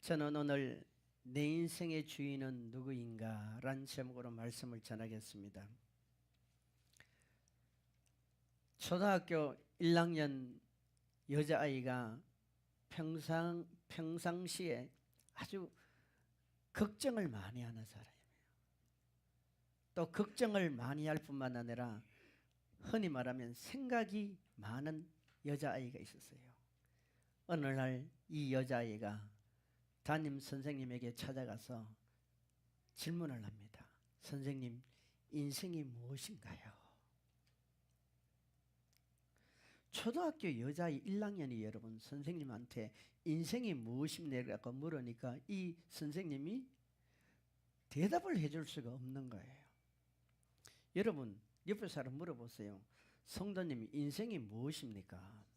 저는 오늘 내 인생의 주인은 누구인가 라는 제목으로 말씀을 전하겠습니다. 초등학교 1학년 여자아이가 평상시에 아주 걱정을 많이 하는 사람이에요. 또 걱정을 많이 할 뿐만 아니라 흔히 말하면 생각이 많은 여자아이가 있었어요. 어느 날 이 여자아이가 담임 선생님에게 찾아가서 질문을 합니다. 선생님, 인생이 무엇인가요? 초등학교 여자아이 1학년이 여러분 선생님한테 인생이 무엇입니까? 물으니까 이 선생님이 대답을 해줄 수가 없는 거예요. 여러분 옆에 사람 물어보세요. 성도님, 인생이 무엇입니까?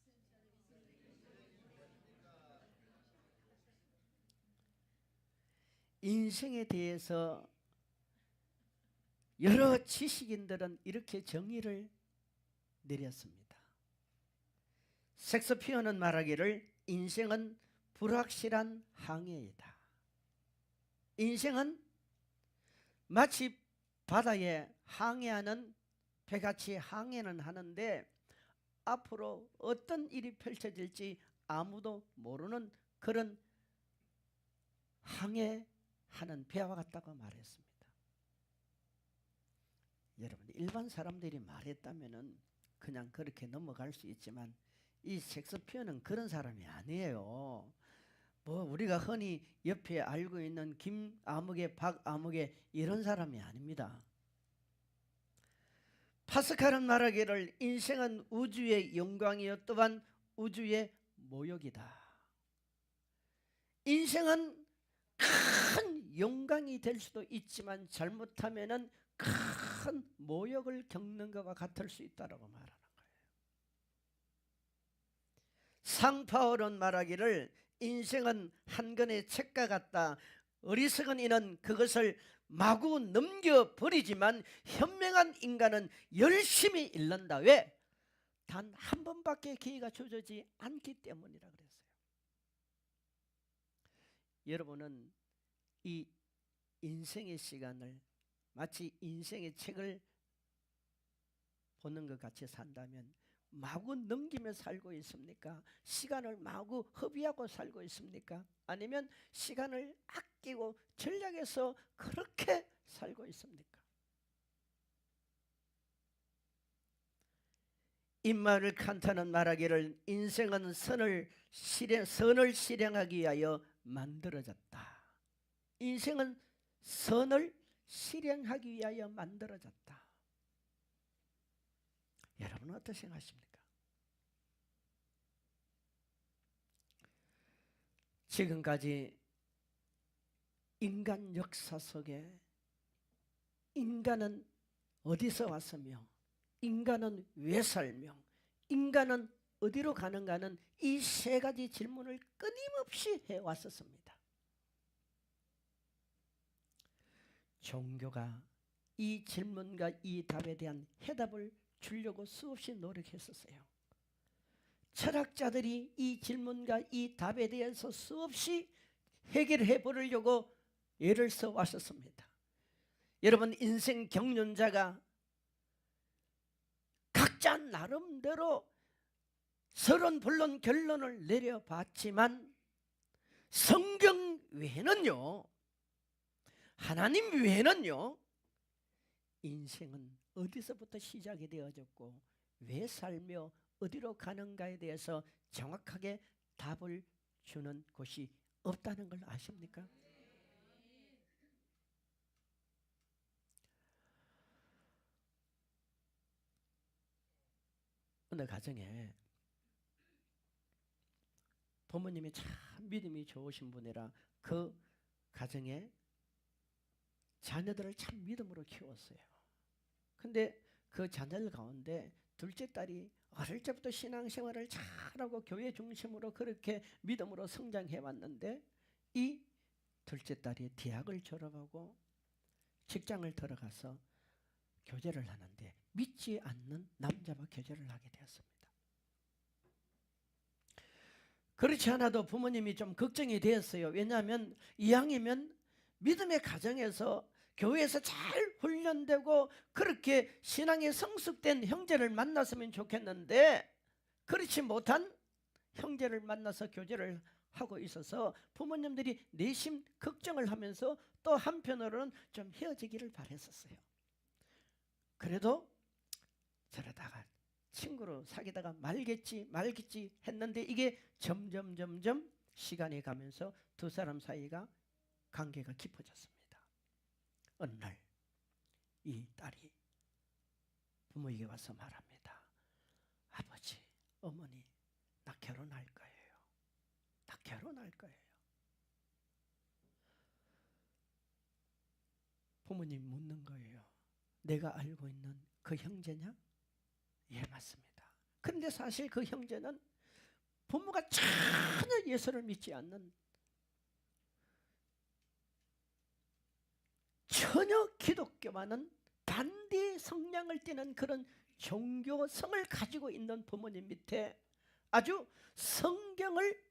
인생에 대해서 여러 지식인들은 이렇게 정의를 내렸습니다. 섹스피어는 말하기를 인생은 불확실한 항해이다. 인생은 마치 바다에 항해하는 배같이 항해는 하는데 앞으로 어떤 일이 펼쳐질지 아무도 모르는 그런 항해하는 배와 같다고 말했습니다. 여러분, 일반 사람들이 말했다면 그냥 그렇게 넘어갈 수 있지만 이 셰익스피어는 그런 사람이 아니에요. 뭐 우리가 흔히 옆에 알고 있는 김아무개, 박아무개 이런 사람이 아닙니다. 파스칼은 말하기를 인생은 우주의 영광이요 또한 우주의 모욕이다. 인생은 큰 영광이 될 수도 있지만 잘못하면은 큰 모욕을 겪는 것과 같을 수 있다고 말하는 거예요. 상파울은 말하기를 인생은 한 권의 책과 같다. 어리석은 이는 그것을 마구 넘겨버리지만 현명한 인간은 열심히 읽는다. 왜? 단 한 번밖에 기회가 주어지지 않기 때문이라 그랬어요. 여러분은 이 인생의 시간을 마치 인생의 책을 보는 것 같이 산다면 마구 넘기며 살고 있습니까? 시간을 마구 허비하고 살고 있습니까? 아니면 시간을 아끼고 전략해서 그렇게 살고 있습니까? 임마누엘 칸트는 말하기를 인생은 선을 실행하기 위하여 만들어졌다. 인생은 선을 실행하기 위하여 만들어졌다. 여러분은 어떻게 생각하십니까? 지금까지 인간 역사 속에 인간은 어디서 왔으며 인간은 왜 살며 인간은 어디로 가는가는 이 세 가지 질문을 끊임없이 해왔었습니다. 종교가 이 질문과 이 답에 대한 해답을 주려고 수없이 노력했었어요. 철학자들이 이 질문과 이 답에 대해서 수없이 해결해 보려고 애를 써 왔었습니다. 여러분, 인생 경륜자가 각자 나름대로 서론본론 결론을 내려봤지만 성경 외에는요, 하나님 외에는요, 인생은 어디서부터 시작이 되어졌고 왜 살며 어디로 가는가에 대해서 정확하게 답을 주는 곳이 없다는 걸 아십니까? 어느 가정에 부모님이 참 믿음이 좋으신 분이라 그 가정에 자녀들을 참 믿음으로 키웠어요. 근데 그 자녀들 가운데 둘째 딸이 어릴 때부터 신앙생활을 잘하고 교회 중심으로 그렇게 믿음으로 성장해 왔는데 이 둘째 딸이 대학을 졸업하고 직장을 들어가서 교제를 하는데 믿지 않는 남자와 교제를 하게 되었습니다. 그렇지 않아도 부모님이 좀 걱정이 되었어요. 왜냐하면 이왕이면 믿음의 가정에서 교회에서 잘 훈련되고 그렇게 신앙이 성숙된 형제를 만났으면 좋겠는데 그렇지 못한 형제를 만나서 교제를 하고 있어서 부모님들이 내심 걱정을 하면서 또 한편으로는 좀 헤어지기를 바랬었어요. 그래도 저러다가 친구로 사귀다가 말겠지 했는데 이게 점점 시간이 가면서 두 사람 사이가 관계가 깊어졌습니다. 어느 날 이 딸이 부모에게 와서 말합니다. 아버지, 어머니, 나 결혼할 거예요. 나 결혼할 거예요. 부모님 묻는 거예요. 내가 알고 있는 그 형제냐? 예, 맞습니다. 그런데 사실 그 형제는 부모가 전혀 예수를 믿지 않는, 전혀 기독교와는 반대 성향을 띠는 그런 종교성을 가지고 있는 부모님 밑에 아주 성경을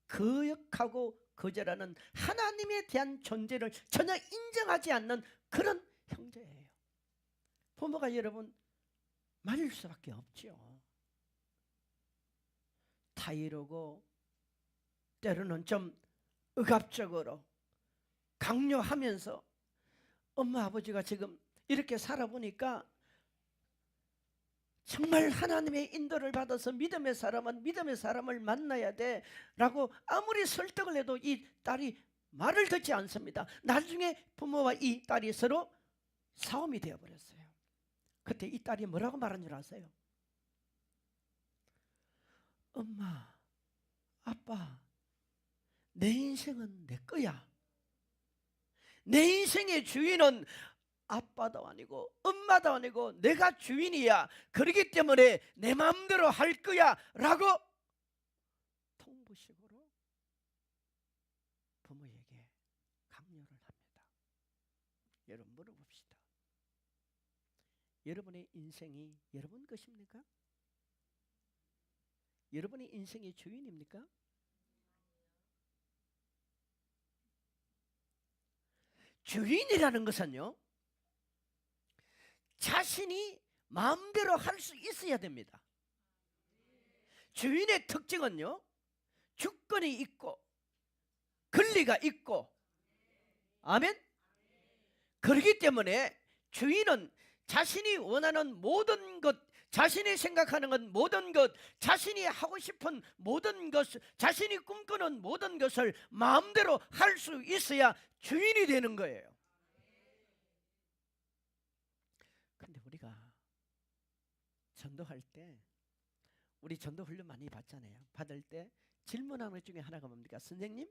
거역하고 거절하는, 하나님에 대한 존재를 전혀 인정하지 않는 그런 형제예요. 부모가 여러분 말릴 수밖에 없죠. 타이르고 때로는 좀 억압적으로 강요하면서 엄마 아버지가 지금 이렇게 살아보니까 정말 하나님의 인도를 받아서 믿음의 사람은 믿음의 사람을 만나야 돼 라고 아무리 설득을 해도 이 딸이 말을 듣지 않습니다. 나중에 부모와 이 딸이 서로 싸움이 되어버렸어요. 그때 이 딸이 뭐라고 말한 줄 아세요? 엄마, 아빠, 내 인생은 내 거야. 내 인생의 주인은 아빠도 아니고 엄마도 아니고 내가 주인이야. 그렇기 때문에 내 마음대로 할 거야 라고 통보식으로 부모에게 강요를 합니다. 여러분 물어봅시다. 여러분의 인생이 여러분 것입니까? 여러분의 인생의 주인입니까? 주인이라는 것은요, 자신이 마음대로 할 수 있어야 됩니다. 주인의 특징은요, 주권이 있고 권리가 있고, 아멘? 그렇기 때문에 주인은 자신이 원하는 모든 것, 자신이 생각하는 것, 모든 것, 자신이 하고 싶은 모든 것, 자신이 꿈꾸는 모든 것을 마음대로 할 수 있어야 주인이 되는 거예요. 근데 우리가 전도할 때, 우리 전도 훈련 많이 받잖아요. 받을 때 질문하는 것 중에 하나가 뭡니까? 선생님의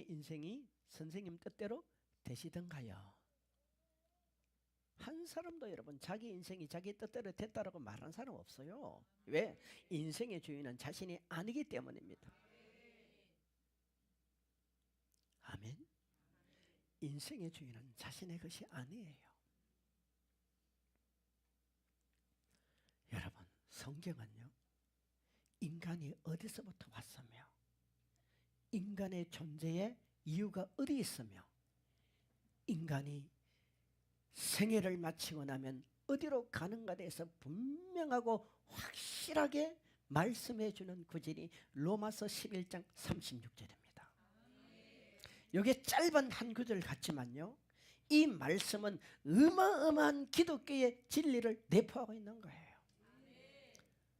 인생이 선생님 뜻대로 되시던가요? 한 사람도 여러분 자기 인생이 자기 뜻대로 됐다라고 말하는 사람 없어요. 왜? 인생의 주인은 자신이 아니기 때문입니다. 아멘. 인생의 주인은 자신의 것이 아니에요. 여러분, 성경은요, 인간이 어디서부터 왔으며 인간의 존재의 이유가 어디 있으며 인간이 생애를 마치고 나면 어디로 가는가에 대해서 분명하고 확실하게 말씀해 주는 구절이 로마서 11장 36절입니다. 이게 짧은 한 구절 같지만요, 이 말씀은 어마어마한 기독교의 진리를 내포하고 있는 거예요.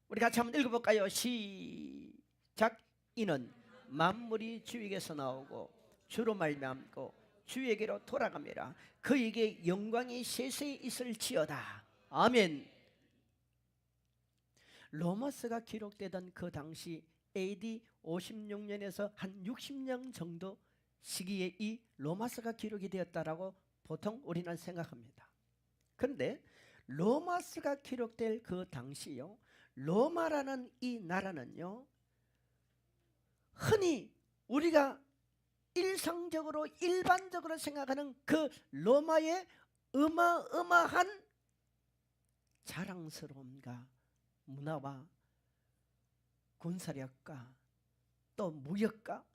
우리 같이 한번 읽어볼까요? 시작. 이는 만물이 주에게서 나오고 주로 말미암고 주에게로 돌아갑니다. 그에게 영광이 세세히 있을지어다. 아멘. 로마서가 기록되던 그 당시 AD 56년에서 한 60년 정도 시기에 이 로마서가 기록이 되었다라고 보통 우리는 생각합니다. 그런데 로마서가 기록될 그 당시요, 로마라는 이 나라는요, 흔히 우리가 일상적으로 일반적으로 생각하는 그 로마의 어마어마한 자랑스러움과 문화와 군사력과 또 무역가,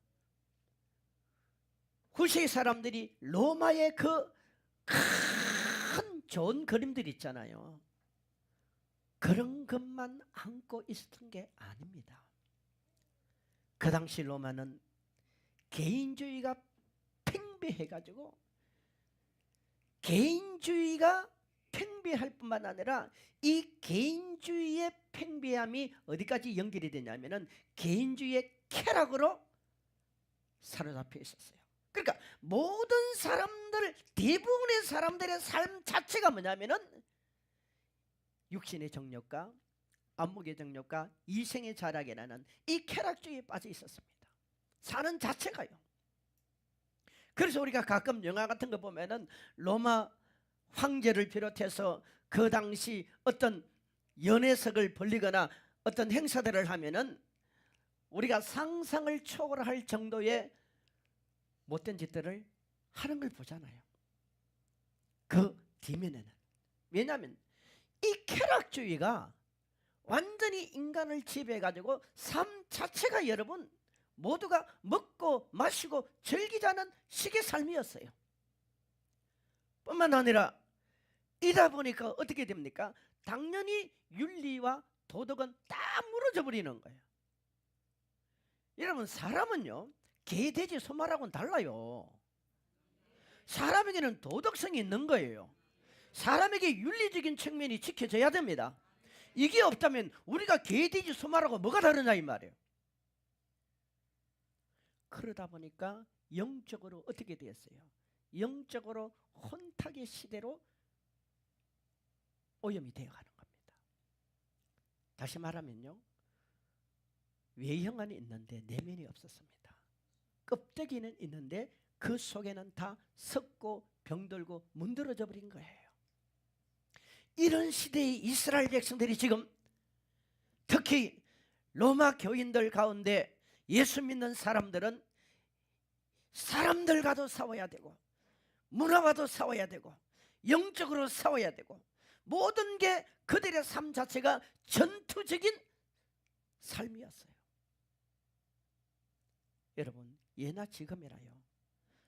후세 사람들이 로마의 그 큰 좋은 그림들 있잖아요. 그런 것만 안고 있었던 게 아닙니다. 그 당시 로마는 개인주의가 팽배해가지고, 개인주의가 팽배할 뿐만 아니라 이 개인주의의 팽배함이 어디까지 연결이 되냐면은 개인주의의 쾌락으로 사로잡혀 있었어요. 그러니까 모든 사람들, 대부분의 사람들의 삶 자체가 뭐냐면은 육신의 정욕과 안목의 정욕과 이생의 자락이라는 이 쾌락주의에 빠져 있었습니다. 사는 자체가요. 그래서 우리가 가끔 영화 같은 거 보면은 로마 황제를 비롯해서 그 당시 어떤 연회석을 벌리거나 어떤 행사들을 하면은 우리가 상상을 초월할 정도의 못된 짓들을 하는 걸 보잖아요. 그 뒤면에는. 왜냐하면 이 쾌락주의가 완전히 인간을 지배해가지고 삶 자체가 여러분 모두가 먹고 마시고 즐기자는 식의 삶이었어요. 뿐만 아니라 이다 보니까 어떻게 됩니까? 당연히 윤리와 도덕은 다 무너져 버리는 거예요. 여러분, 사람은요 개, 돼지, 소말하고는 달라요. 사람에게는 도덕성이 있는 거예요. 사람에게 윤리적인 측면이 지켜져야 됩니다. 이게 없다면 우리가 개, 돼지, 소말하고 뭐가 다르냐 이 말이에요. 그러다 보니까 영적으로 어떻게 되었어요? 영적으로 혼탁의 시대로 오염이 되어가는 겁니다. 다시 말하면요, 외형은 있는데 내면이 없었습니다. 껍데기는 있는데 그 속에는 다 썩고 병들고 문드러져 버린 거예요. 이런 시대의 이스라엘 백성들이 지금 특히 로마 교인들 가운데 예수 믿는 사람들은 사람들과도 싸워야 되고 문화와도 싸워야 되고 영적으로 싸워야 되고 모든 게 그들의 삶 자체가 전투적인 삶이었어요. 여러분, 예나 지금이라요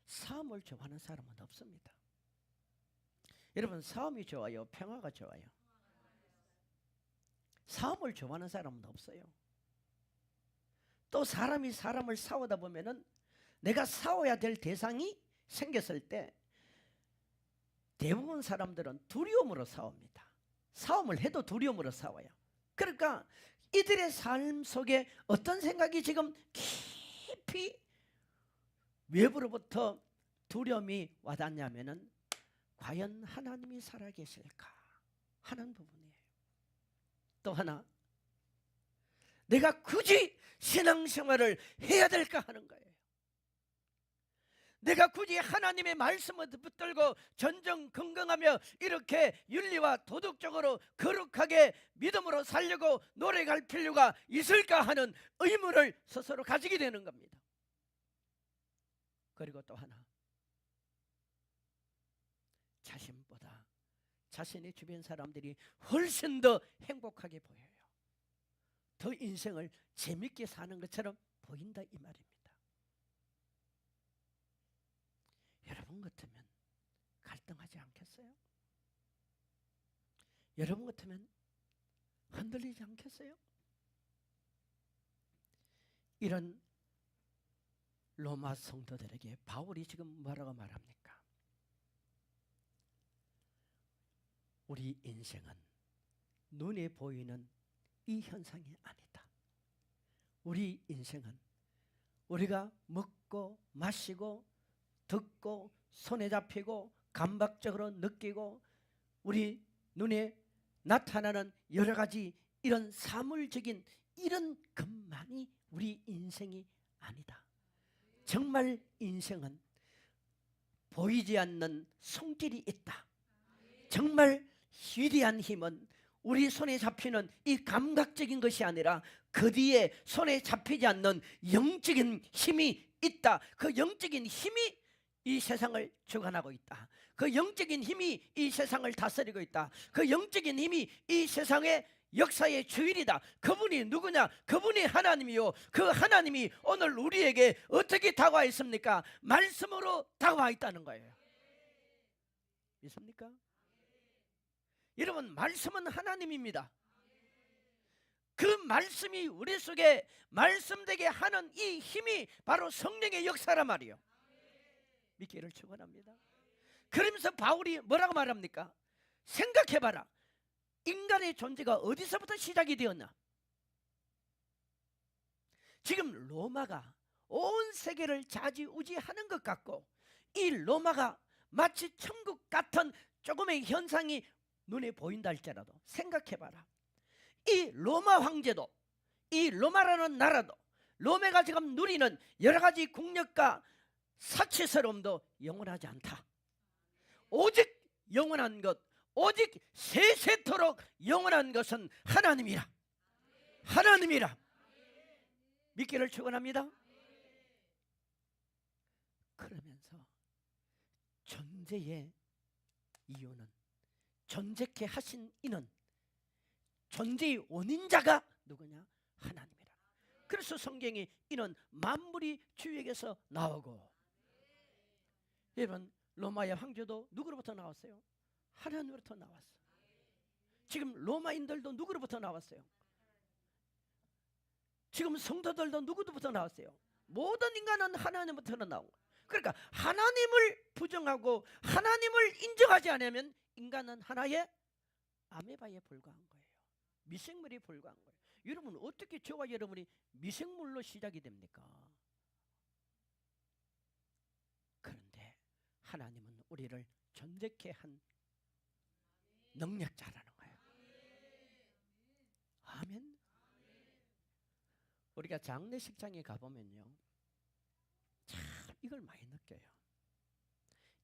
싸움을 좋아하는 사람은 없습니다. 여러분, 싸움이 좋아요? 평화가 좋아요? 싸움을 좋아하는 사람은 없어요. 또 사람이 사람을 싸우다 보면은 내가 싸워야 될 대상이 생겼을 때 대부분 사람들은 두려움으로 싸웁니다. 싸움을 해도 두려움으로 싸워요. 그러니까 이들의 삶 속에 어떤 생각이 지금 깊이 외부로부터 두려움이 와닿냐면은 과연 하나님이 살아계실까 하는 부분이에요. 또 하나, 내가 굳이 신앙생활을 해야 될까 하는 거예요. 내가 굳이 하나님의 말씀을 붙들고 전전긍긍하며 이렇게 윤리와 도덕적으로 거룩하게 믿음으로 살려고 노력할 필요가 있을까 하는 의문을 스스로 가지게 되는 겁니다. 그리고 또 하나, 자신보다 자신의 주변 사람들이 훨씬 더 행복하게 보여요. 더 인생을 재밌게 사는 것처럼 보인다 이 말입니다. 여러분 같으면 갈등하지 않겠어요? 여러분 같으면 흔들리지 않겠어요? 이런 로마 성도들에게 바울이 지금 뭐라고 말합니까? 우리 인생은 눈에 보이는 이 현상이 아니다. 우리 인생은 우리가 먹고 마시고 듣고 손에 잡히고 감각적으로 느끼고 우리 눈에 나타나는 여러 가지 이런 사물적인 이런 것만이 우리 인생이 아니다. 정말 인생은 보이지 않는 성질이 있다. 정말 위대한 힘은 우리 손에 잡히는 이 감각적인 것이 아니라 그 뒤에 손에 잡히지 않는 영적인 힘이 있다. 그 영적인 힘이 이 세상을 주관하고 있다. 그 영적인 힘이 이 세상을 다스리고 있다. 그 영적인 힘이 이 세상에 역사의 주인이다. 그분이 누구냐? 그분이 하나님이요. 그 하나님이 오늘 우리에게 어떻게 다가와 있습니까? 말씀으로 다가와 있다는 거예요. 믿습니까? 여러분, 말씀은 하나님입니다. 그 말씀이 우리 속에 말씀되게 하는 이 힘이 바로 성령의 역사란 말이에요. 믿기를 축원합니다. 그러면서 바울이 뭐라고 말합니까? 생각해봐라. 인간의 존재가 어디서부터 시작이 되었나? 지금 로마가 온 세계를 좌지우지하는 것 같고, 이 로마가 마치 천국 같은 조금의 현상이 눈에 보인다 할지라도 생각해봐라. 이 로마 황제도, 이 로마라는 나라도, 로마가 지금 누리는 여러 가지 국력과 사치스러움도 영원하지 않다. 오직 영원한 것, 오직 세세토록 영원한 것은 하나님이라. 하나님이라. 믿기를 축원합니다. 그러면서 존재의 이유는, 존재케 하신 이는, 존재의 원인자가 누구냐? 하나님이라. 그래서 성경이 이는 만물이 주에게서 나오고, 여러분, 로마의 황제도 누구로부터 나왔어요? 하나님으로부터 나왔어. 지금 로마인들도 누구로부터 나왔어요? 지금 성도들도 누구로부터 나왔어요? 모든 인간은 하나님부터 나온 거예요. 그러니까 하나님을 부정하고 하나님을 인정하지 않으면 인간은 하나의 아메바에 불과한 거예요. 미생물에 불과한 거예요. 여러분, 어떻게 저와 여러분이 미생물로 시작이 됩니까? 그런데 하나님은 우리를 존재케 한 능력자라는 거예요. 아멘. 우리가 장례식장에 가보면요, 참 이걸 많이 느껴요.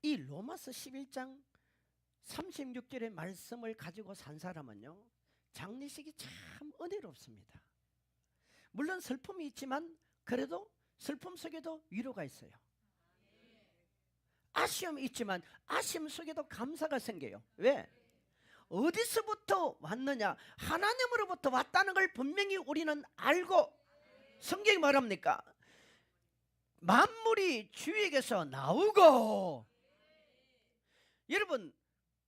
이 로마서 11장 36절의 말씀을 가지고 산 사람은요, 장례식이 참 은혜롭습니다. 물론 슬픔이 있지만 그래도 슬픔 속에도 위로가 있어요. 아쉬움이 있지만 아쉬움 속에도 감사가 생겨요. 왜? 어디서부터 왔느냐? 하나님으로부터 왔다는 걸 분명히 우리는 알고, 성경이 말합니까? 만물이 주에게서 나오고. 여러분,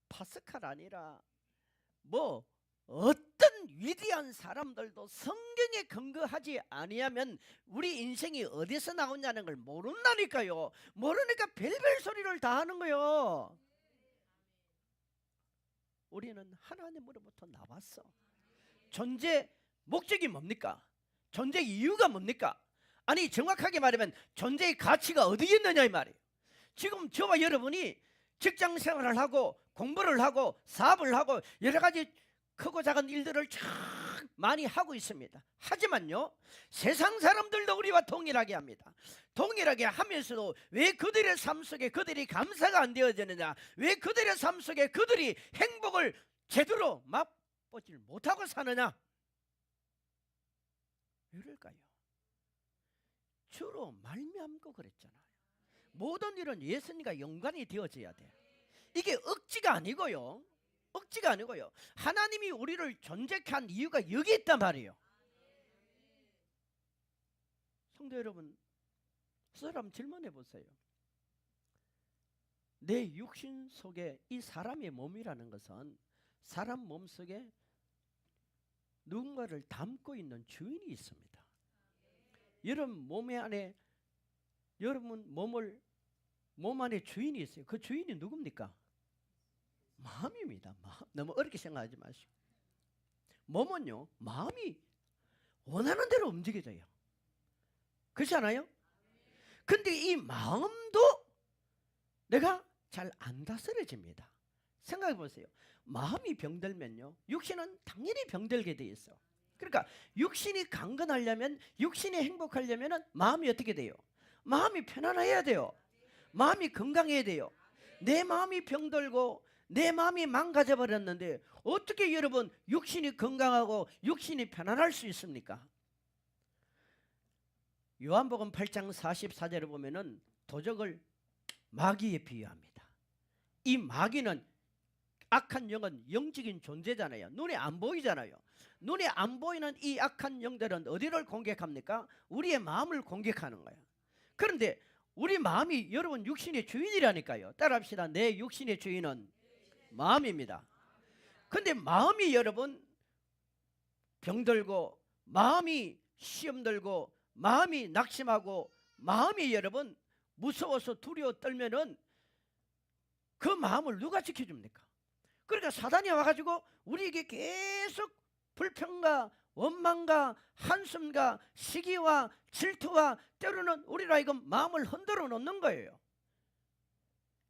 파스칼 아니라 뭐 어떤 위대한 사람들도 성경에 근거하지 아니하면 우리 인생이 어디서 나오냐는 걸 모른다니까요. 모르니까 별별 소리를 다 하는 거예요. 우리는 하나님으로부터 나왔어. 존재 목적이 뭡니까? 존재 이유가 뭡니까? 아니, 정확하게 말하면 존재의 가치가 어디에 있느냐 이 말이에요. 지금 저와 여러분이 직장 생활을 하고 공부를 하고 사업을 하고 여러 가지 크고 작은 일들을 참 많이 하고 있습니다. 하지만요, 세상 사람들도 우리와 동일하게 합니다. 동일하게 하면서도 왜 그들의 삶 속에 그들이 감사가 안 되어지느냐? 왜 그들의 삶 속에 그들이 행복을 제대로 맛보지 못하고 사느냐? 왜일까요? 주로 말미암고 그랬잖아요. 모든 일은 예수님과 연관이 되어져야 돼. 이게 억지가 아니고요. 억지가 아니고요. 하나님이 우리를 존재케 한 이유가 여기 있단 말이에요. 성도 여러분, 사람 질문해 보세요. 내 육신 속에 이 사람의 몸이라는 것은 사람 몸 속에 누군가를 담고 있는 주인이 있습니다. 여러분 몸 안에 주인이 있어요. 그 주인이 누굽니까? 마음입니다. 너무 어렵게 생각하지 마시고. 몸은요, 마음이 원하는 대로 움직여져요. 그렇지 않아요? 근데 이 마음도 내가 잘 안 다스려집니다. 생각해 보세요. 마음이 병들면요, 육신은 당연히 병들게 돼 있어. 그러니까 육신이 강건하려면, 육신이 행복하려면 마음이 어떻게 돼요? 마음이 편안해야 돼요. 마음이 건강해야 돼요. 내 마음이 병들고 내 마음이 망가져 버렸는데 어떻게 여러분 육신이 건강하고 육신이 편안할 수 있습니까? 요한복음 8장 44절에 보면은 도적을 마귀에 비유합니다. 이 마귀는 악한 영은 영적인 존재잖아요. 눈에 안 보이잖아요. 눈에 안 보이는 이 악한 영들은 어디를 공격합니까? 우리의 마음을 공격하는 거예요. 그런데 우리 마음이 여러분 육신의 주인이라니까요. 따라합시다. 내 육신의 주인은 마음입니다. 근데 마음이 여러분 병들고, 마음이 시험 들고, 마음이 낙심하고, 마음이 여러분 무서워서 두려워 떨면은 그 마음을 누가 지켜줍니까? 그러니까 사단이 와가지고 우리에게 계속 불평과 원망과 한숨과 시기와 질투와 때로는 우리로 하여금 마음을 흔들어 놓는 거예요.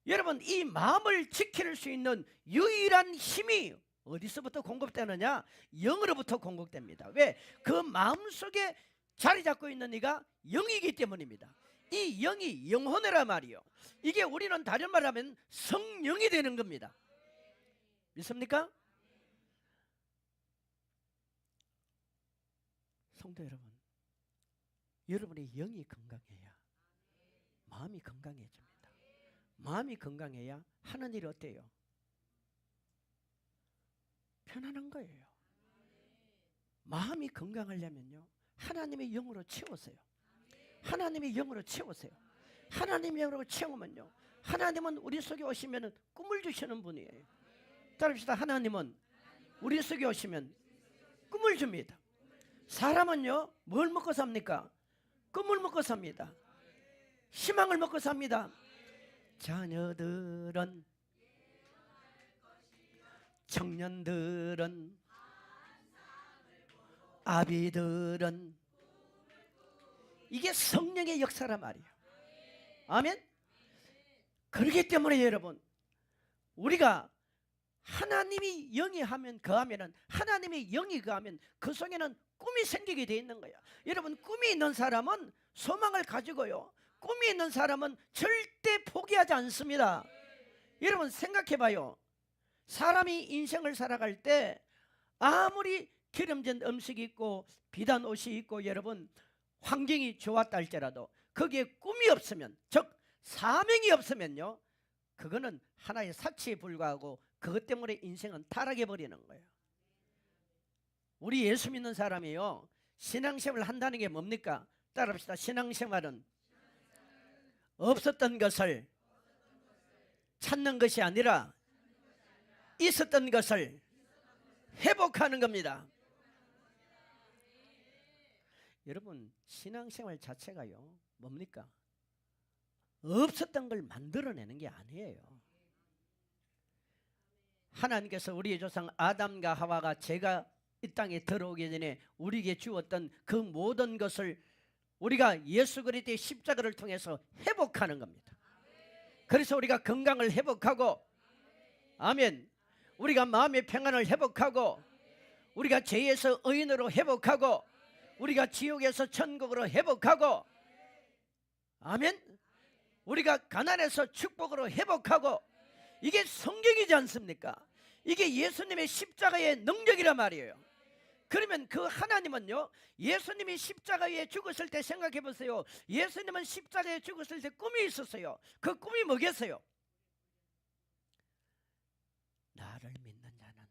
여러분, 이 마음을 지킬 수 있는 유일한 힘이 어디서부터 공급되느냐? 영으로부터 공급됩니다. 왜? 그 마음속에 자리 잡고 있는 이가 영이기 때문입니다. 이 영이 영혼이란 말이요. 이게 우리는 다른 말로 하면 성령이 되는 겁니다. 믿습니까? 성도 여러분, 여러분의 영이 건강해야 마음이 건강해집니다. 마음이 건강해야 하는 일이 어때요? 편안한 거예요. 마음이 건강하려면요, 하나님의 영으로 채우세요. 하나님의 영으로 채우세요. 하나님의 영으로 채우면요, 하나님은 우리 속에 오시면 꿈을 주시는 분이에요. 따라합시다. 하나님은 우리 속에 오시면 꿈을 줍니다. 사람은요, 뭘 먹고 삽니까? 꿈을 먹고 삽니다. 희망을 먹고 삽니다. 자녀들은, 청년들은, 아비들은, 이게 성령의 역사란 말이에요. 아멘. 그렇기 때문에 여러분, 우리가 하나님이 영이 하면 거하면은, 하나님의 영이 거하면 그 속에는 꿈이 생기게 돼 있는 거예요. 여러분, 꿈이 있는 사람은 소망을 가지고요, 꿈이 있는 사람은 절대 포기하지 않습니다. 여러분 생각해 봐요. 사람이 인생을 살아갈 때 아무리 기름진 음식이 있고 비단 옷이 있고 여러분 환경이 좋았다 할지라도 거기에 꿈이 없으면, 즉 사명이 없으면요, 그거는 하나의 사치에 불과하고 그것 때문에 인생은 타락해 버리는 거예요. 우리 예수 믿는 사람이요, 신앙생활을 한다는 게 뭡니까? 따라합시다. 신앙생활은 없었던 것을 찾는 것이 아니라 있었던 것을 회복하는 겁니다. 여러분, 신앙생활 자체가요, 뭡니까? 없었던 걸 만들어내는 게 아니에요. 하나님께서 우리의 조상 아담과 하와가 죄가 이 땅에 들어오기 전에 우리에게 주었던 그 모든 것을 우리가 예수 그리스도의 십자가를 통해서 회복하는 겁니다. 그래서 우리가 건강을 회복하고, 아멘, 우리가 마음의 평안을 회복하고, 우리가 죄에서 의인으로 회복하고, 우리가 지옥에서 천국으로 회복하고, 아멘, 우리가 가난에서 축복으로 회복하고, 이게 성경이지 않습니까? 이게 예수님의 십자가의 능력이란 말이에요. 그러면 그 하나님은요, 예수님이 십자가에 죽었을 때 생각해 보세요. 예수님은 십자가에 죽었을 때 꿈이 있었어요. 그 꿈이 뭐겠어요? 나를 믿는 자는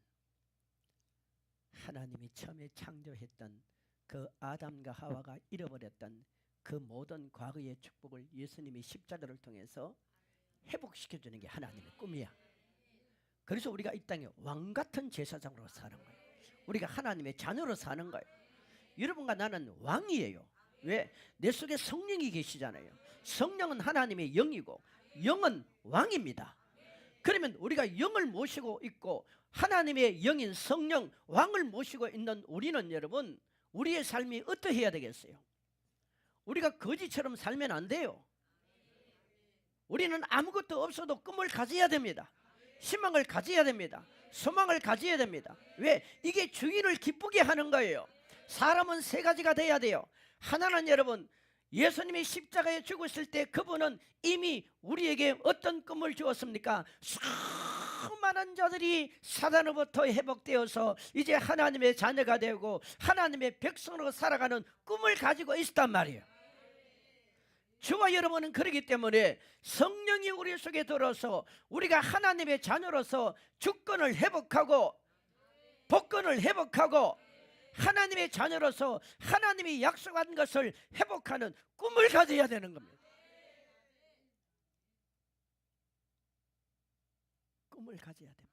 하나님이 처음에 창조했던 그 아담과 하와가 잃어버렸던 그 모든 과거의 축복을 예수님이 십자가를 통해서 회복시켜주는 게 하나님의 꿈이야. 그래서 우리가 이 땅에 왕같은 제사장으로 사는 거예요. 우리가 하나님의 자녀로 사는 거예요. 여러분과 나는 왕이에요. 왜? 내 속에 성령이 계시잖아요. 성령은 하나님의 영이고 영은 왕입니다. 그러면 우리가 영을 모시고 있고 하나님의 영인 성령 왕을 모시고 있는 우리는 여러분, 우리의 삶이 어떠해야 되겠어요? 우리가 거지처럼 살면 안 돼요. 우리는 아무것도 없어도 꿈을 가져야 됩니다. 희망을 가져야 됩니다. 소망을 가져야 됩니다. 왜? 이게 주인을 기쁘게 하는 거예요. 사람은 세 가지가 돼야 돼요. 하나는 여러분, 예수님이 십자가에 죽으실 때 그분은 이미 우리에게 어떤 꿈을 주었습니까? 수많은 자들이 사단으로부터 회복되어서 이제 하나님의 자녀가 되고 하나님의 백성으로 살아가는 꿈을 가지고 있었단 말이에요. 저와 여러분은 그렇기 때문에 성령이 우리 속에 들어서 우리가 하나님의 자녀로서 주권을 회복하고 복권을 회복하고 하나님의 자녀로서 하나님이 약속한 것을 회복하는 꿈을 가져야 되는 겁니다. 꿈을 가져야 됩니다.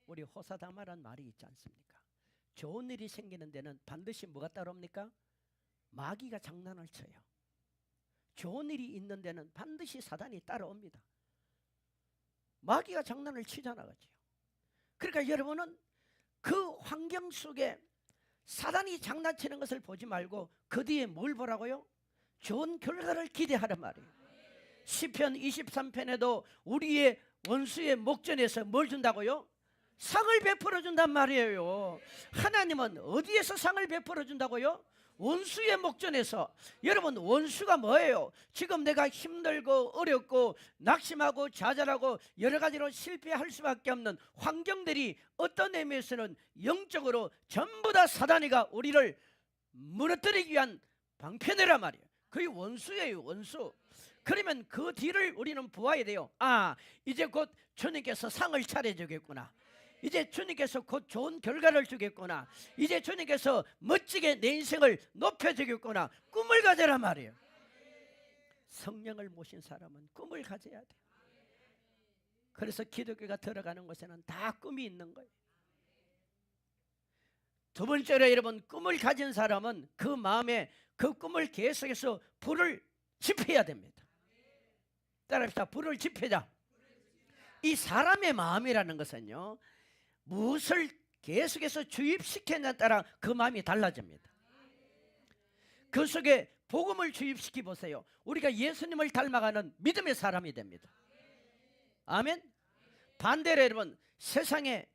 우리 호사다마란 말이 있지 않습니까? 좋은 일이 생기는 데는 반드시 뭐가 따라옵니까? 마귀가 장난을 쳐요. 좋은 일이 있는 데는 반드시 사단이 따라옵니다. 마귀가 장난을 치잖아, 그죠? 그러니까 여러분은 그 환경 속에 사단이 장난치는 것을 보지 말고 그 뒤에 뭘 보라고요? 좋은 결과를 기대하란 말이에요. 시편 23편에도 우리의 원수의 목전에서 뭘 준다고요? 상을 베풀어 준단 말이에요. 하나님은 어디에서 상을 베풀어 준다고요? 원수의 목전에서. 여러분, 원수가 뭐예요? 지금 내가 힘들고 어렵고 낙심하고 좌절하고 여러 가지로 실패할 수밖에 없는 환경들이 어떤 의미에서는 영적으로 전부 다 사단이가 우리를 무너뜨리기 위한 방편이란 말이에요. 그게 원수예요, 원수. 그러면 그 뒤를 우리는 보아야 돼요. 아, 이제 곧 주님께서 상을 차려주겠구나. 이제 주님께서 곧 좋은 결과를 주겠구나. 이제 주님께서 멋지게 내 인생을 높여주겠구나. 꿈을 가져라 말이에요. 성령을 모신 사람은 꿈을 가져야 돼요. 그래서 기독교가 들어가는 곳에는 다 꿈이 있는 거예요. 두 번째로 여러분, 꿈을 가진 사람은 그 마음에 그 꿈을 계속해서 불을 지펴야 됩니다. 따라합시다. 불을 지펴자. 이 사람의 마음이라는 것은요, 무엇을 계속해서 주입시키느냐에 따라 그 마음이 달라집니다. 그 속에 복음을 주입시키 보세요. 우리가 예수님을 닮아가는 믿음의 사람이 됩니다. 아멘. 반대로 여러분, 세상에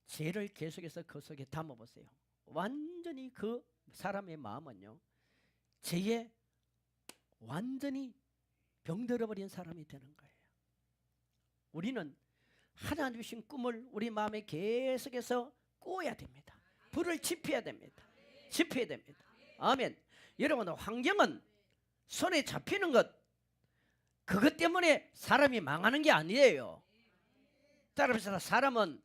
죄를 계속해서 그 속에 담아보세요. 완전히 그 사람의 마음은요, 죄에 완전히 병들어버린 사람이 되는 거예요. 우리는 하나님 주신 꿈을 우리 마음에 계속해서 꾸어야 됩니다. 불을 지펴야 됩니다. 지펴야 됩니다. 아멘. 여러분, 환경은 손에 잡히는 것, 그것 때문에 사람이 망하는 게 아니에요. 따라합시다. 사람은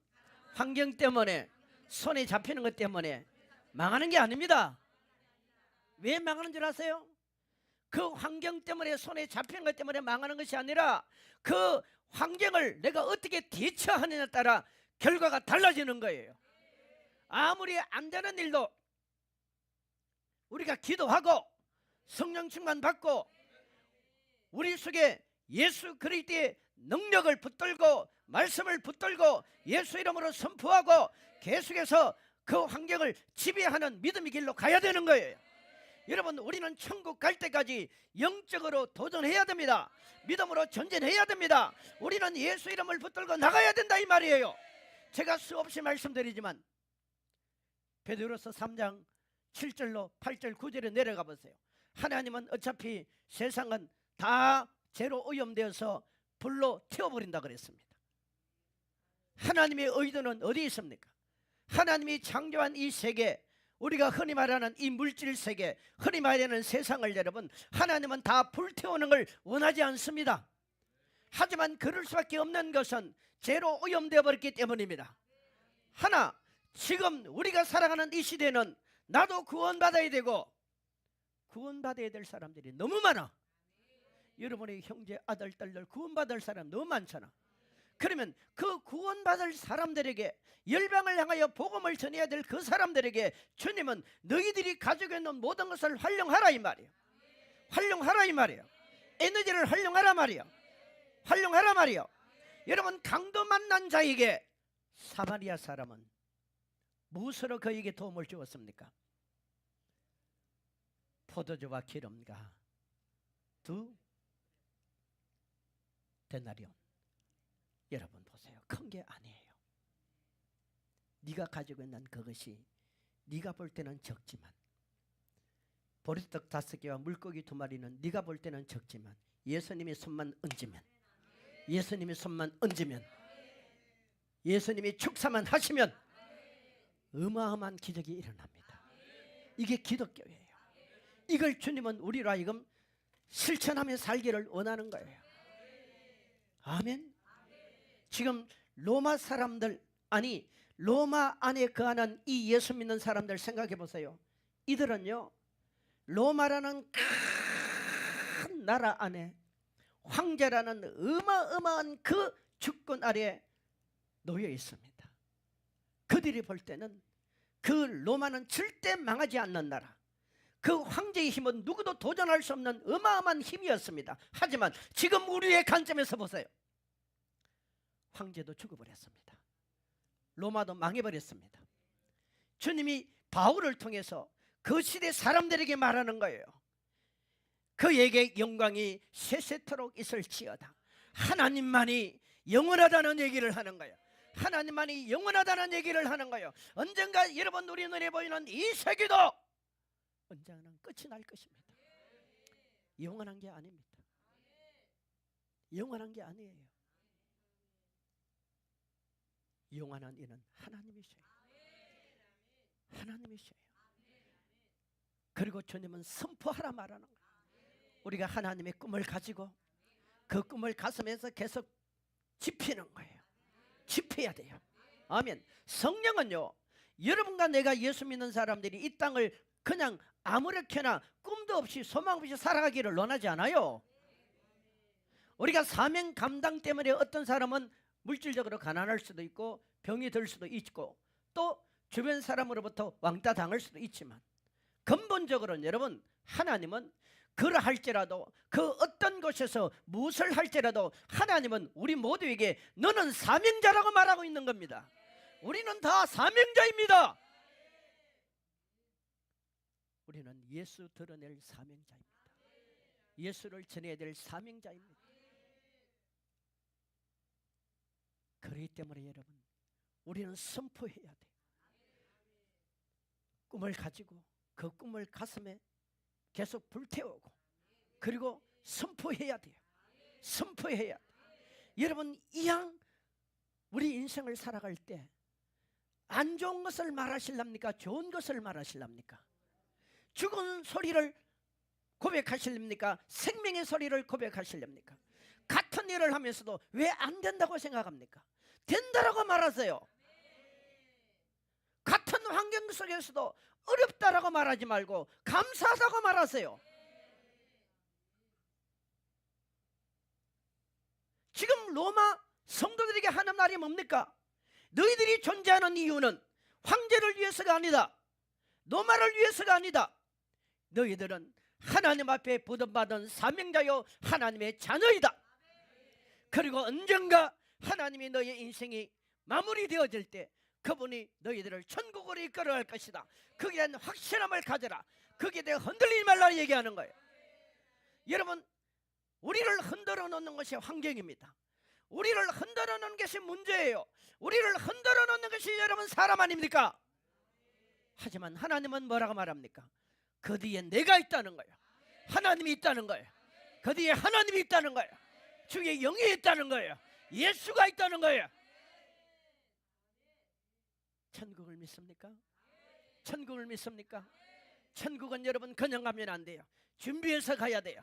환경 때문에, 손에 잡히는 것 때문에 망하는 게 아닙니다. 왜 망하는 줄 아세요? 그 환경 때문에, 손에 잡히는 것 때문에 망하는 것이 아니라 그 환경을 내가 어떻게 대처하느냐에 따라 결과가 달라지는 거예요. 아무리 안 되는 일도 우리가 기도하고 성령 충만 받고 우리 속에 예수 그리스도의 능력을 붙들고 말씀을 붙들고 예수 이름으로 선포하고 계속해서 그 환경을 지배하는 믿음의 길로 가야 되는 거예요. 여러분, 우리는 천국 갈 때까지 영적으로 도전해야 됩니다. 믿음으로 전진해야 됩니다. 우리는 예수 이름을 붙들고 나가야 된다 이 말이에요. 제가 수없이 말씀드리지만 베드로서 3장 7절로 8절 9절에 내려가 보세요. 하나님은 어차피 세상은 다 죄로 오염되어서 불로 태워버린다 그랬습니다. 하나님의 의도는 어디에 있습니까? 하나님이 창조한 이 세계, 우리가 흔히 말하는 이 물질 세계, 흔히 말하는 세상을 여러분, 하나님은 다 불태우는 걸 원하지 않습니다. 하지만 그럴 수밖에 없는 것은 죄로 오염되어 버렸기 때문입니다. 하나, 지금 우리가 살아가는 이 시대는 나도 구원받아야 되고 구원받아야 될 사람들이 너무 많아. 여러분의 형제, 아들, 딸들 구원받을 사람 너무 많잖아. 그러면 그 구원받을 사람들에게, 열방을 향하여 복음을 전해야 될 그 사람들에게 주님은 너희들이 가지고 있는 모든 것을 활용하라 이 말이에요. 활용하라 이 말이에요. 에너지를 활용하라 말이에요. 활용하라 말이에요. 여러분, 강도 만난 자에게 사마리아 사람은 무엇으로 그에게 도움을 주었습니까? 포도주와 기름과 2 데나리온. 여러분 보세요. 큰 게 아니에요. 네가 가지고 있는 그것이 네가 볼 때는 적지만, 보리떡 5개와 물고기 2마리는 네가 볼 때는 적지만 예수님의 손만 얹으면, 예수님의 손만 얹으면, 예수님이 축사만 하시면 어마어마한 기적이 일어납니다. 이게 기독교예요. 이걸 주님은 우리로 하여금 실천하며 살기를 원하는 거예요. 아멘. 지금 로마 사람들, 아니 로마 안에 거하는 이 예수 믿는 사람들 생각해 보세요. 이들은요, 로마라는 큰 나라 안에 황제라는 어마어마한 그 주권 아래에 놓여 있습니다. 그들이 볼 때는 그 로마는 절대 망하지 않는 나라, 그 황제의 힘은 누구도 도전할 수 없는 어마어마한 힘이었습니다. 하지만 지금 우리의 관점에서 보세요. 황제도 죽어버렸습니다. 로마도 망해버렸습니다. 주님이 바울을 통해서 그 시대 사람들에게 말하는 거예요. 그에게 영광이 세세토록 있을지어다. 하나님만이 영원하다는 얘기를 하는 거예요. 하나님만이 영원하다는 얘기를 하는 거예요. 언젠가 여러분 우리 눈에 보이는 이 세계도 언젠가는 끝이 날 것입니다. 영원한 게 아닙니다. 영원한 게 아니에요. 영원한 이는 하나님이셔요. 하나님이셔요. 그리고 주님은 선포하라 말하는 거예요. 우리가 하나님의 꿈을 가지고 그 꿈을 가슴에서 계속 지피는 거예요. 지펴야 돼요. 아멘. 성령은요, 여러분과 내가 예수 믿는 사람들이 이 땅을 그냥 아무렇게나 꿈도 없이 소망 없이 살아가기를 원하지 않아요. 우리가 사명 감당 때문에 어떤 사람은 물질적으로 가난할 수도 있고 병이 들 수도 있고 또 주변 사람으로부터 왕따 당할 수도 있지만, 근본적으로는 여러분, 하나님은 그러할지라도 그 어떤 곳에서 무엇을 할지라도 하나님은 우리 모두에게 너는 사명자라고 말하고 있는 겁니다. 우리는 다 사명자입니다. 우리는 예수 드러낼 사명자입니다. 예수를 전해야 될 사명자입니다. 그렇기 때문에 여러분, 우리는 선포해야 돼요. 꿈을 가지고 그 꿈을 가슴에 계속 불태우고 그리고 선포해야 돼요. 선포해야 돼요. 여러분, 이왕 우리 인생을 살아갈 때 안 좋은 것을 말하실랍니까? 좋은 것을 말하실랍니까? 죽은 소리를 고백하실랍니까? 생명의 소리를 고백하실랍니까? 같은 일을 하면서도 왜 안 된다고 생각합니까? 된다라고 말하세요. 같은 환경 속에서도 어렵다라고 말하지 말고 감사하다고 말하세요. 지금 로마 성도들에게 하는 말이 뭡니까? 너희들이 존재하는 이유는 황제를 위해서가 아니다. 로마를 위해서가 아니다. 너희들은 하나님 앞에 부름받은 사명자요 하나님의 자녀이다. 그리고 언젠가 하나님이 너의 인생이 마무리되어질 때 그분이 너희들을 천국으로 이끌어갈 것이다. 거기에 대한 확신함을 가져라. 거기에 대해 흔들리지 말라 얘기하는 거예요. 여러분, 우리를 흔들어 놓는 것이 환경입니다. 우리를 흔들어 놓는 것이 문제예요. 우리를 흔들어 놓는 것이 여러분 사람 아닙니까? 하지만 하나님은 뭐라고 말합니까? 그 뒤에 내가 있다는 거예요. 하나님이 있다는 거예요. 그 뒤에 하나님이 있다는 거예요. 주의 영이 있다는 거예요. 예수가 있다는 거예요. 천국을 믿습니까? 천국을 믿습니까? 천국은 여러분 그냥 가면 안 돼요. 준비해서 가야 돼요.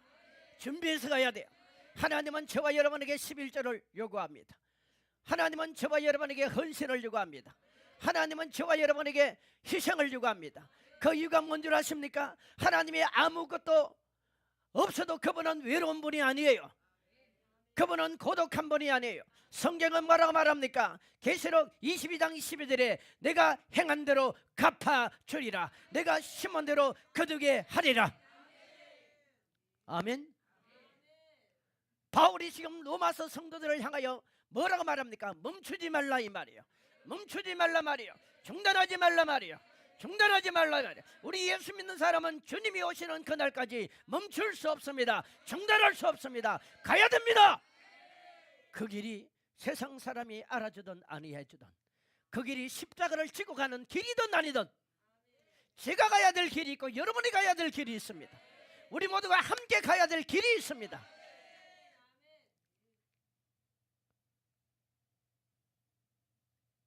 준비해서 가야 돼요. 하나님은 저와 여러분에게 11조를 요구합니다. 하나님은 저와 여러분에게 헌신을 요구합니다. 하나님은 저와 여러분에게 희생을 요구합니다. 그 이유가 뭔 줄 아십니까? 하나님이 아무것도 없어도 그분은 외로운 분이 아니에요. 그분은 고독한 분이 아니에요. 성경은 뭐라고 말합니까? 계시록 22장 22절에 내가 행한 대로 갚아주리라. 내가 심은 대로 거두게 하리라. 아멘. 바울이 지금 로마서 성도들을 향하여 뭐라고 말합니까? 멈추지 말라 이 말이에요. 멈추지 말라 말이에요. 중단하지 말라 말이에요. 중단하지 말라 말이에요. 우리 예수 믿는 사람은 주님이 오시는 그날까지 멈출 수 없습니다. 중단할 수 없습니다. 가야 됩니다. 그 길이 세상 사람이 알아주든 아니해주든 그 길이 십자가를 지고 가는 길이든 아니든 제가 가야 될 길이 있고 여러분이 가야 될 길이 있습니다. 우리 모두가 함께 가야 될 길이 있습니다.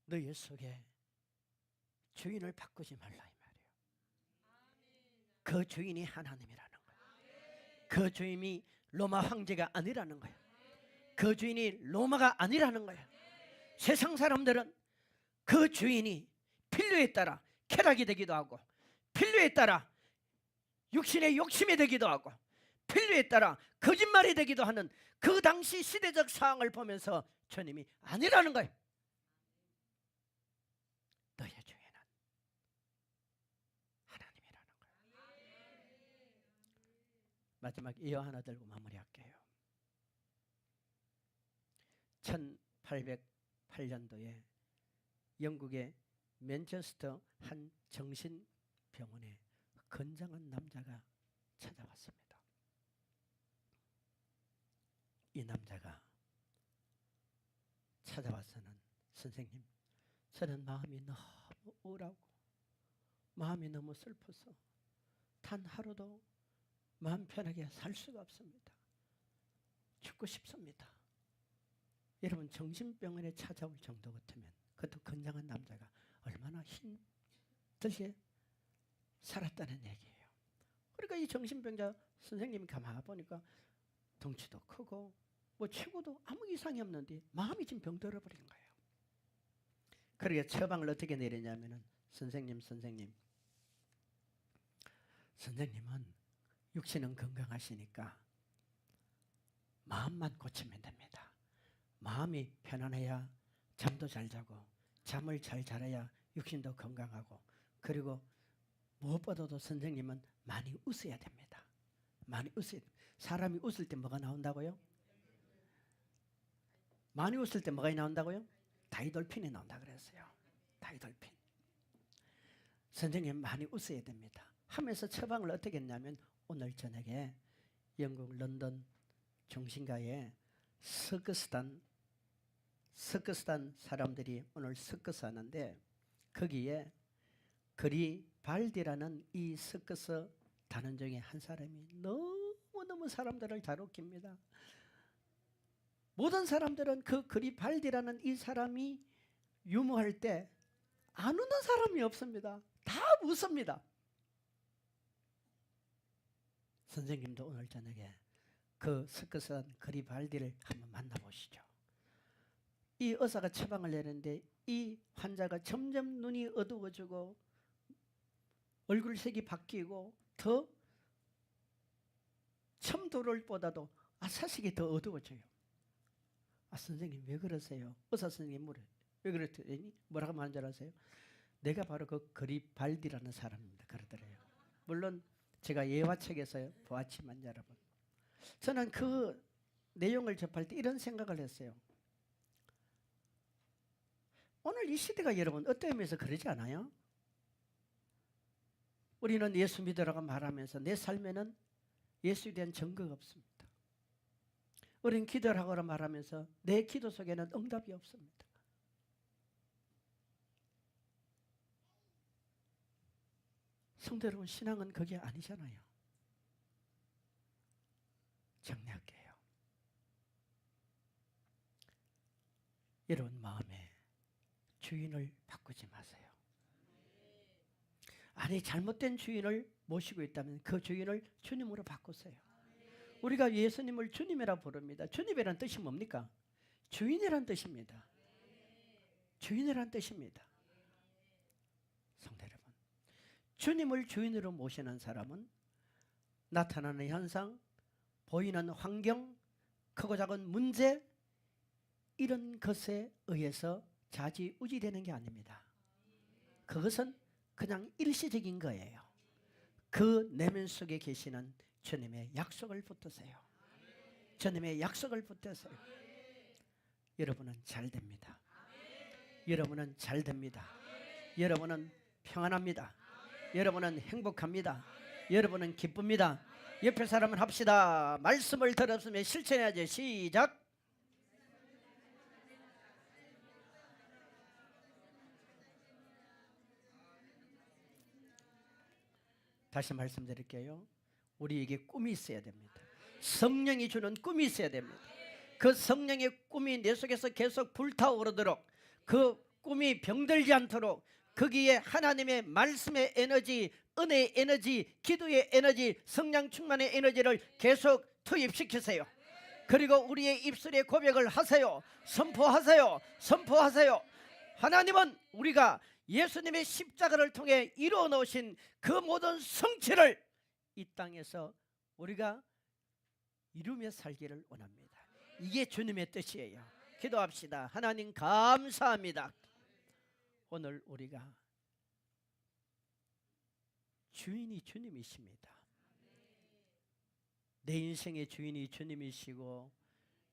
너희 속에 주인을 바꾸지 말라 이 말이에요. 그 주인이 하나님이라는 거예요. 그 주인이 로마 황제가 아니라는 거예요. 그 주인이 로마가 아니라는 거예요. 세상 사람들은 그 주인이 필요에 따라 쾌락이 되기도 하고, 필요에 따라 육신의 욕심이 되기도 하고, 필요에 따라 거짓말이 되기도 하는 그 당시 시대적 상황을 보면서 주님이 아니라는 거예요. 너의 주인은 하나님이라는 거예요. 마지막 이어 하나 들고 마무리할게요. 1808년도에 영국의 맨체스터 한 정신병원에 건장한 남자가 찾아왔습니다. 이 남자가 찾아와서는, 선생님, 저는 마음이 너무 우울하고 마음이 너무 슬퍼서 단 하루도 마음 편하게 살 수가 없습니다. 죽고 싶습니다. 여러분, 정신병원에 찾아올 정도 같으면, 그것도 건장한 남자가 얼마나 힘들게 살았다는 얘기예요. 그러니까 이 정신병자 선생님이 가만히 보니까 덩치도 크고 뭐 치고도 아무 이상이 없는데 마음이 지금 병들어 버린 거예요. 그러게 처방을 어떻게 내리냐면은, 선생님은 육신은 건강하시니까 마음만 고치면 됩니다. 마음이 편안해야 잠도 잘 자고, 잠을 잘 자야 육신도 건강하고, 그리고 무엇보다도 선생님은 많이 웃어야 됩니다. 많이 웃어야 됩니다. 사람이 웃을 때 뭐가 나온다고요? 많이 웃을 때 뭐가 나온다고요? 다이돌핀이 나온다 그랬어요. 다이돌핀. 선생님 많이 웃어야 됩니다 하면서 처방을 어떻게 했냐면, 오늘 저녁에 영국 런던 중심가에 서커스단 사람들이 오늘 서커스 하는데, 거기에 그리발디라는 이 서커스 단원 중에 한 사람이 너무너무 사람들을 잘 웃깁니다. 모든 사람들은 그 그리발디라는 이 사람이 유머할 때 안 웃는 사람이 없습니다. 다 웃습니다. 선생님도 오늘 저녁에 그 서커스단 그리발디를 한번 만나보시죠. 이 의사가 처방을 내는데 이 환자가 점점 눈이 어두워지고 얼굴색이 바뀌고 더 첨도를보다도 아사식이 더 어두워져요. 선생님 왜 그러세요? 의사 선생님 물어요. 왜 그랬더니 뭐라고 말하는 줄 아세요? 내가 바로 그 그리발디라는 사람입니다. 그러더래요. 물론 제가 예화책에서 보았지만, 여러분, 저는 그 내용을 접할 때 이런 생각을 했어요. 오늘 이 시대가 여러분 어떤 의미에서 그러지 않아요? 우리는 예수 믿으라고 말하면서 내 삶에는 예수에 대한 증거가 없습니다. 우리는 기도를 하거나 말하면서 내 기도 속에는 응답이 없습니다. 성도 여러분, 신앙은 그게 아니잖아요. 정리할게요. 여러분 마음에 주인을 바꾸지 마세요. 아니, 잘못된 주인을 모시고 있다면 그 주인을 주님으로 바꾸세요. 우리가 예수님을 주님이라 부릅니다. 주님이란 뜻이 뭡니까? 주인이란 뜻입니다. 주인이란 뜻입니다. 성도 여러분, 주님을 주인으로 모시는 사람은 나타나는 현상, 보이는 환경, 크고 작은 문제, 이런 것에 의해서 좌지우지되는 게 아닙니다. 그것은 그냥 일시적인 거예요. 그 내면 속에 계시는 주님의 약속을 붙드세요. 주님의 약속을 붙드세요. 여러분은 잘 됩니다. 여러분은 잘 됩니다. 여러분은 평안합니다. 여러분은 행복합니다. 여러분은 기쁩니다. 옆에 사람은 합시다. 말씀을 들었으면 실천해야지. 시작. 다시 말씀드릴게요. 우리에게 꿈이 있어야 됩니다. 성령이 주는 꿈이 있어야 됩니다. 그 성령의 꿈이 내 속에서 계속 불타오르도록, 그 꿈이 병들지 않도록 거기에 하나님의 말씀의 에너지, 은혜의 에너지, 기도의 에너지, 성령 충만의 에너지를 계속 투입시키세요. 그리고 우리의 입술에 고백을 하세요. 선포하세요. 선포하세요. 하나님은 우리가 예수님의 십자가를 통해 이루어 놓으신 그 모든 성취를 이 땅에서 우리가 이루며 살기를 원합니다. 이게 주님의 뜻이에요. 기도합시다. 하나님 감사합니다. 오늘 우리가 주인이 주님이십니다. 내 인생의 주인이 주님이시고,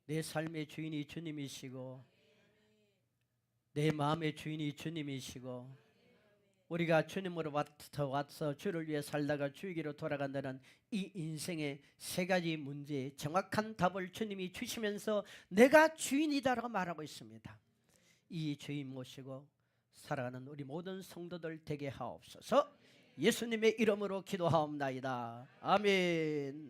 내 삶의 주인이 주님이시고, 내 마음의 주인이 주님이시고, 우리가 주님으로부터 와서 주를 위해 살다가 주에게로 돌아간다는 이 인생의 세 가지 문제에 정확한 답을 주님이 주시면서 내가 주인이다라고 말하고 있습니다. 이 주인 모시고 살아가는 우리 모든 성도들 되게 하옵소서. 예수님의 이름으로 기도하옵나이다. 아멘.